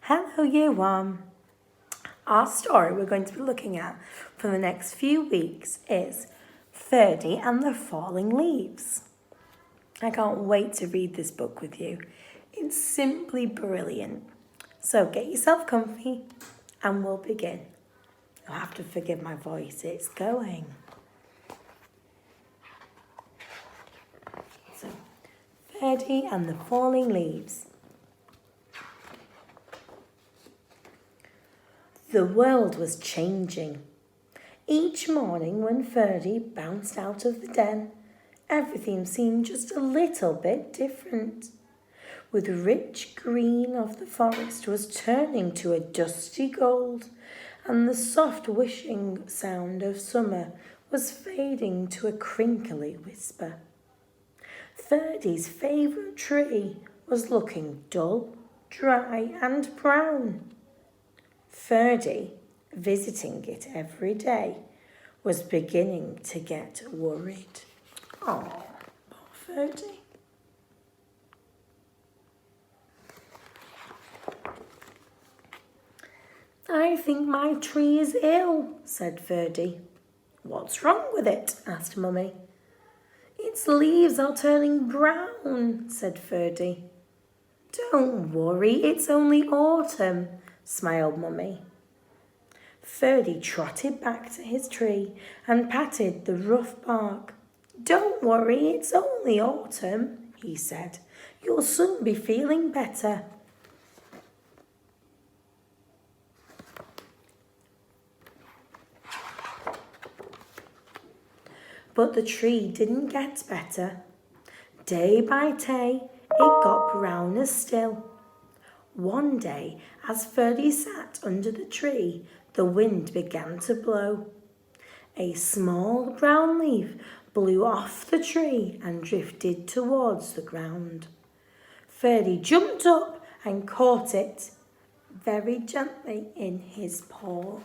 Hello, Year 1. Our story we're going to be looking at for the next few weeks is Ferdie and the Falling Leaves. I can't wait to read this book with you. It's simply brilliant. So get yourself comfy and we'll begin. You'll have to forgive my voice, it's going. So, Ferdie and the Falling Leaves. The world was changing. Each morning when Ferdie bounced out of the den, everything seemed just a little bit different. The rich green of the forest was turning to a dusty gold, and the soft wishing sound of summer was fading to a crinkly whisper. Ferdie's favourite tree was looking dull, dry and brown. Ferdie, visiting it every day, was beginning to get worried. Oh, poor Ferdie. I think my tree is ill, said Ferdie. What's wrong with it? Asked Mummy. Its leaves are turning brown, said Ferdie. Don't worry, it's only autumn, smiled Mummy. Ferdie trotted back to his tree and patted the rough bark. Don't worry, it's only autumn, he said. You'll soon be feeling better. But the tree didn't get better. Day by day, it got browner still. One day, as Ferdie sat under the tree, the wind began to blow. A small brown leaf blew off the tree and drifted towards the ground. Ferdie jumped up and caught it very gently in his paw.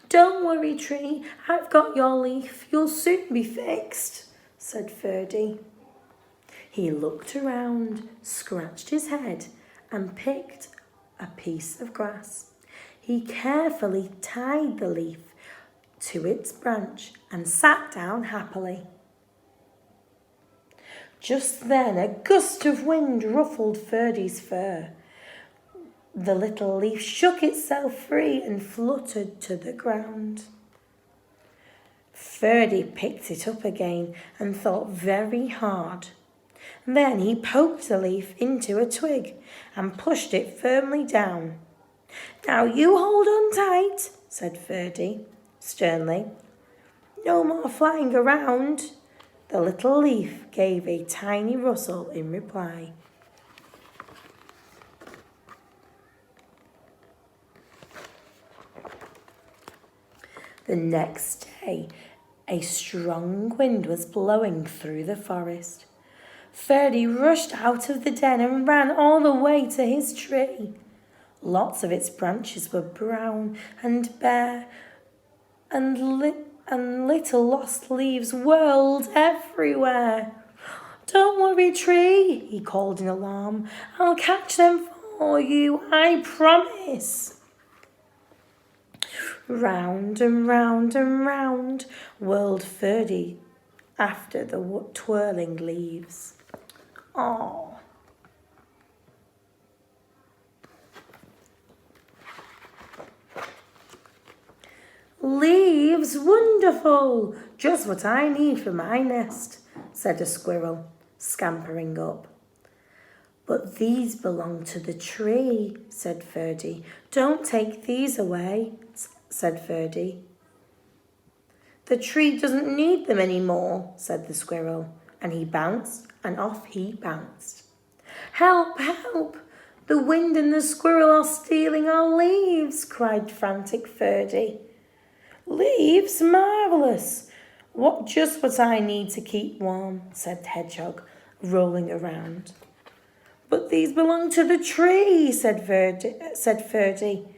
Don't worry, tree, I've got your leaf. You'll soon be fixed, said Ferdie. He looked around, scratched his head, and picked a piece of grass. He carefully tied the leaf to its branch and sat down happily. Just then a gust of wind ruffled Ferdie's fur. The little leaf shook itself free and fluttered to the ground. Ferdie picked it up again and thought very hard. Then he poked the leaf into a twig and pushed it firmly down. Now you hold on tight, said Ferdie sternly. No more flying around. The little leaf gave a tiny rustle in reply. The next day, a strong wind was blowing through the forest. Ferdie rushed out of the den and ran all the way to his tree. Lots of its branches were brown and bare, and little lost leaves whirled everywhere. Don't worry, tree, he called in alarm. I'll catch them for you, I promise. Round and round and round whirled Ferdie after the twirling leaves. Oh. Leaves, wonderful! Just what I need for my nest, said a squirrel, scampering up. But these belong to the tree, said Ferdie. Don't take these away, said Ferdie. The tree doesn't need them anymore, said the squirrel, and he bounced, and off he bounced. Help, help! The wind and the squirrel are stealing our leaves, cried frantic Ferdie. Leaves? Marvellous! Just what I need to keep warm, said the hedgehog, rolling around. But these belong to the tree, said Ferdie,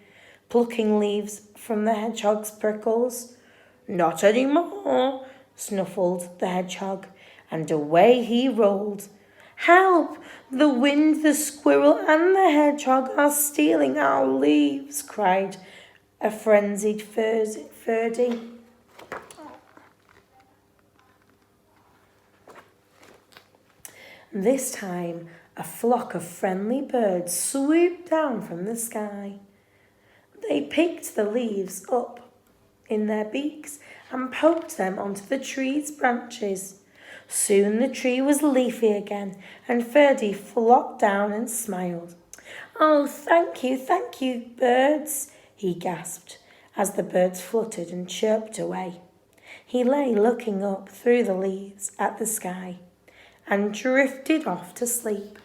plucking leaves from the hedgehog's prickles. Not any more, snuffled the hedgehog, and away he rolled. Help! The wind, the squirrel, and the hedgehog are stealing our leaves, cried a frenzied Ferdie. This time, a flock of friendly birds swooped down from the sky. They picked the leaves up in their beaks and poked them onto the tree's branches. Soon the tree was leafy again, and Ferdie flopped down and smiled. Oh, thank you, birds, he gasped as the birds fluttered and chirped away. He lay looking up through the leaves at the sky and drifted off to sleep.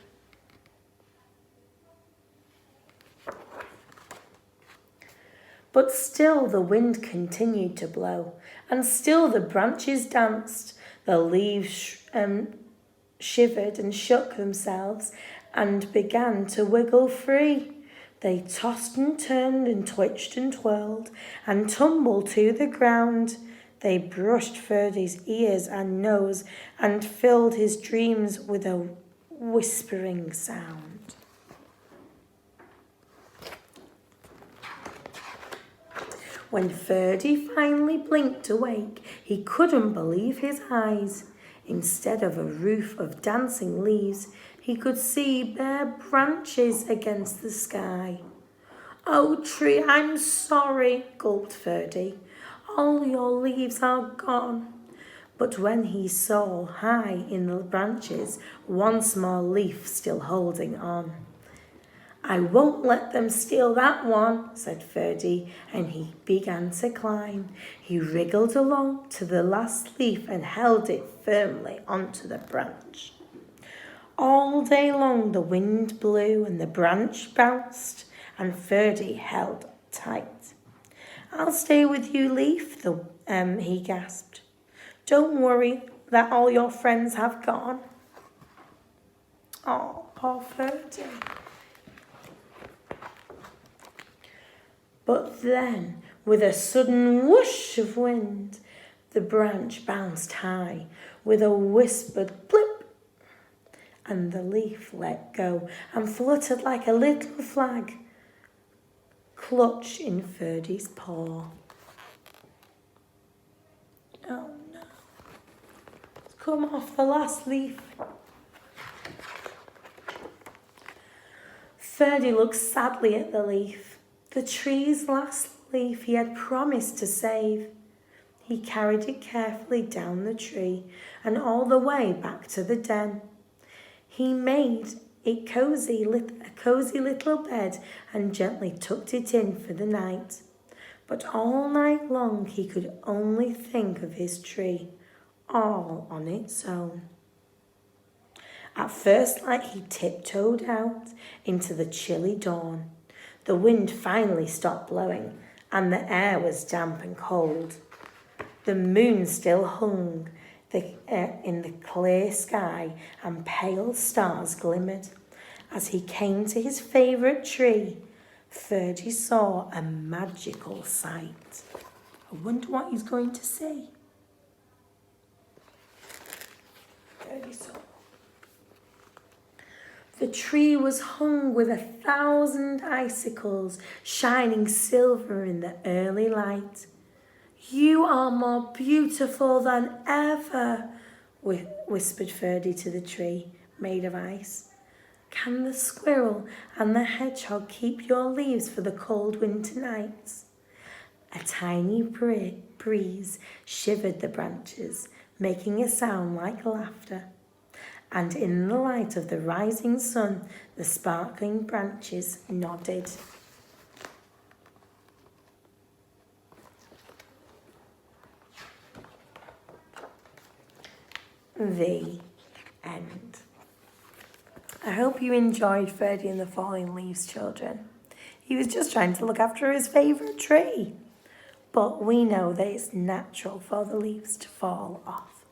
But still the wind continued to blow, and still the branches danced. The leaves shivered and shook themselves and began to wiggle free. They tossed and turned and twitched and twirled and tumbled to the ground. They brushed Ferdie's ears and nose and filled his dreams with a whispering sound. When Ferdie finally blinked awake, he couldn't believe his eyes. Instead of a roof of dancing leaves, he could see bare branches against the sky. Oh, tree, I'm sorry, gulped Ferdie. All your leaves are gone. But when he saw high in the branches one small leaf still holding on. I won't let them steal that one, said Ferdie, and he began to climb. He wriggled along to the last leaf and held it firmly onto the branch. All day long the wind blew and the branch bounced, and Ferdie held tight. I'll stay with you, leaf, he gasped. Don't worry that all your friends have gone. Oh, poor Ferdie. But then, with a sudden whoosh of wind, the branch bounced high with a whispered blip, and the leaf let go and fluttered like a little flag, clutched in Ferdie's paw. Oh no, it's come off the last leaf. Ferdie looked sadly at the leaf. The tree's last leaf he had promised to save. He carried it carefully down the tree and all the way back to the den. He made it a cozy little bed and gently tucked it in for the night. But all night long he could only think of his tree, all on its own. At first light he tiptoed out into the chilly dawn. The wind finally stopped blowing, and the air was damp and cold. The moon still hung in the clear sky, and pale stars glimmered. As he came to his favourite tree, Ferdie saw a magical sight. I wonder what he's going to see. Ferdie saw. The tree was hung with 1,000 icicles, shining silver in the early light. You are more beautiful than ever, whispered Ferdie to the tree made of ice. Can the squirrel and the hedgehog keep your leaves for the cold winter nights? A tiny breeze shivered the branches, making a sound like laughter. And in the light of the rising sun, the sparkling branches nodded. The end. I hope you enjoyed Ferdie and the Falling Leaves, children. He was just trying to look after his favourite tree. But we know that it's natural for the leaves to fall off.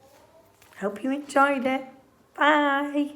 Hope you enjoyed it. Bye.